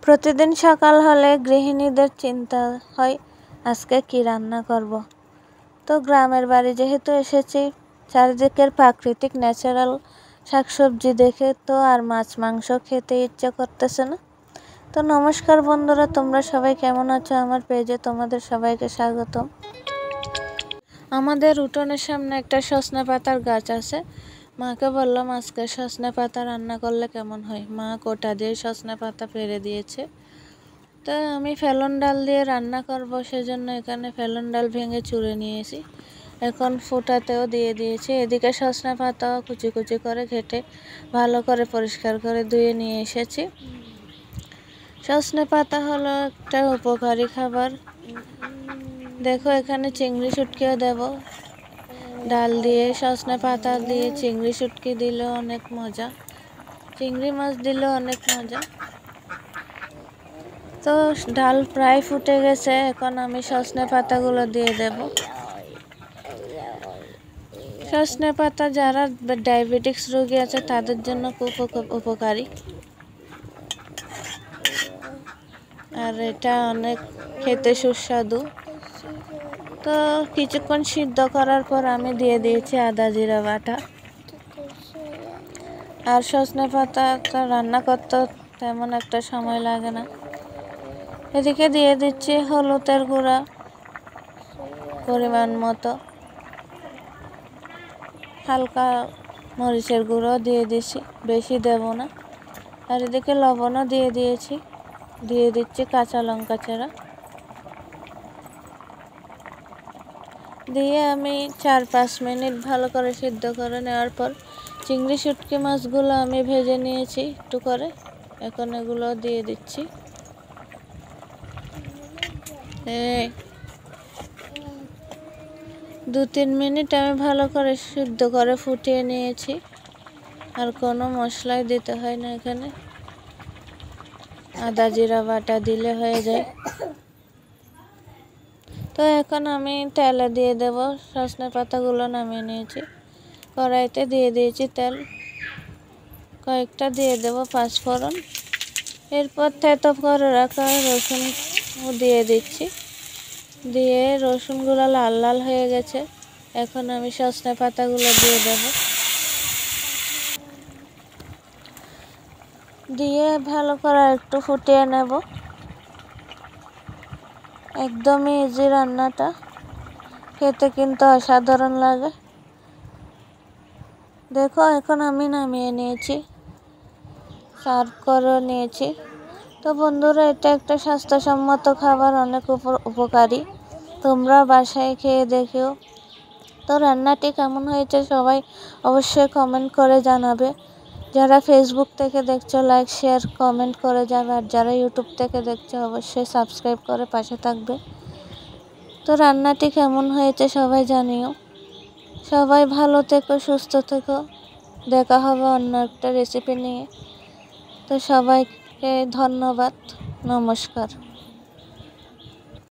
প্রতিদিন সকাল হলে গৃহিণীদের চিন্তা হয় আজকে কি রান্না করব। তো গ্রামের বাড়ি যেহেতু এসেছি, চারিদিকের প্রাকৃতিক ন্যাচারাল শাকসবজি দেখে তো আর মাছ মাংস খেতে ইচ্ছে করতেছে না। তো নমস্কার বন্ধুরা, তোমরা সবাই কেমন আছো? আমার পেজে তোমাদের সবাইকে স্বাগতম। আমাদের উঠোনের সামনে একটা সজনে পাতার গাছ আছে। মাকে বললাম আজকে সজনে পাতা রান্না করলে কেমন হয়। মা কোটা দিয়ে সজনে পাতা পেরে দিয়েছে। তো আমি ফেলন ডাল দিয়ে রান্না করব, সেজন্য এখানে ফেলন ডাল ভেঙে চুড়ে নিয়েছি। এখন ফোটাতেও দিয়ে দিয়েছি। এদিকে সজনে পাতাও কুচি কুচি করে ঘেটে ভালো করে পরিষ্কার করে ধুয়ে নিয়ে এসেছি। সজনে পাতা হলো একটা উপকারী খাবার। দেখো এখানে চিংড়ি শুটকিও দেব। ডাল দিয়ে সজনে পাতা দিয়ে চিংড়ি শুটকি দিলেও অনেক মজা, চিংড়ি মাছ দিলেও অনেক মজা। তো ডাল প্রায় ফুটে গেছে, এখন আমি সজনে পাতাগুলো দিয়ে দেব। সজনে পাতা যারা ডায়াবেটিক্স রোগী আছে তাদের জন্য খুব উপকারী, আর এটা অনেক খেতে সুস্বাদু। তো কিছুক্ষণ সিদ্ধ করার পর আমি দিয়ে দিয়েছি আদা জিরা বাটা। আর সজনে পাতা রান্না করতে তেমন একটা সময় লাগে না। এদিকে দিয়ে দিচ্ছি হলুদের গুঁড়া পরিমাণ মতো, হালকা মরিচের গুঁড়ো দিয়ে দিচ্ছি, বেশি দেব না। আর এদিকে লবণও দিয়ে দিয়েছি, দিয়ে দিচ্ছি কাঁচা লঙ্কা চেরা। দিয়ে আমি 4-5 মিনিট ভালো করে সিদ্ধ করে নেওয়ার পর চিংড়ি শুটকি মাছগুলো আমি ভেজে নিয়েছি একটু করে, এখন এগুলো দিয়ে দিচ্ছি। 2-3 মিনিট আমি ভালো করে সিদ্ধ করে ফুটিয়ে নিয়েছি, আর কোনো মশলাই দিতে হয় না। এখানে আদা জিরা বাটা দিলে হয়ে যায়। তো এখন আমি তেলে দিয়ে দেব। সজনে পাতাগুলো নামিয়ে নিয়েছি, কড়াইতে দিয়ে দিয়েছি তেল, কয়েকটা দিয়ে দেব পাঁচফোড়ন। এরপর থেতো করে রাখা রসুন দিয়ে দিচ্ছি, দিয়ে রসুনগুলো লাল লাল হয়ে গেছে। এখন আমি সজনে পাতাগুলো দিয়ে দেব, দিয়ে ভালো করে একটু ফুটিয়ে নেব। একদমই ইজি রান্নাটা, খেতে কিন্তু অসাধারণ লাগে। দেখো এখন আমি নামিয়ে নিয়েছি, সার্ভ করে নিয়েছি। তো বন্ধুরা, এটা একটা স্বাস্থ্যসম্মত খাবার, অনেক উপকারী। তোমরা বাসায় খেয়ে দেখো। তো রান্নাটি কেমন হয়েছে সবাই অবশ্যই কমেন্ট করে জানাবে। যারা ফেসবুক থেকে দেখছো লাইক শেয়ার কমেন্ট করে যাবে, আর যারা ইউটিউব থেকে দেখছো অবশ্যই সাবস্ক্রাইব করে পাশে থাকবে। তো রান্নাটি কেমন হয়েছে সবাই জানিও। সবাই ভালো থেকো, সুস্থ থেকো। দেখা হবে অন্য একটা রেসিপি নিয়ে। তো সবাইকে ধন্যবাদ, নমস্কার।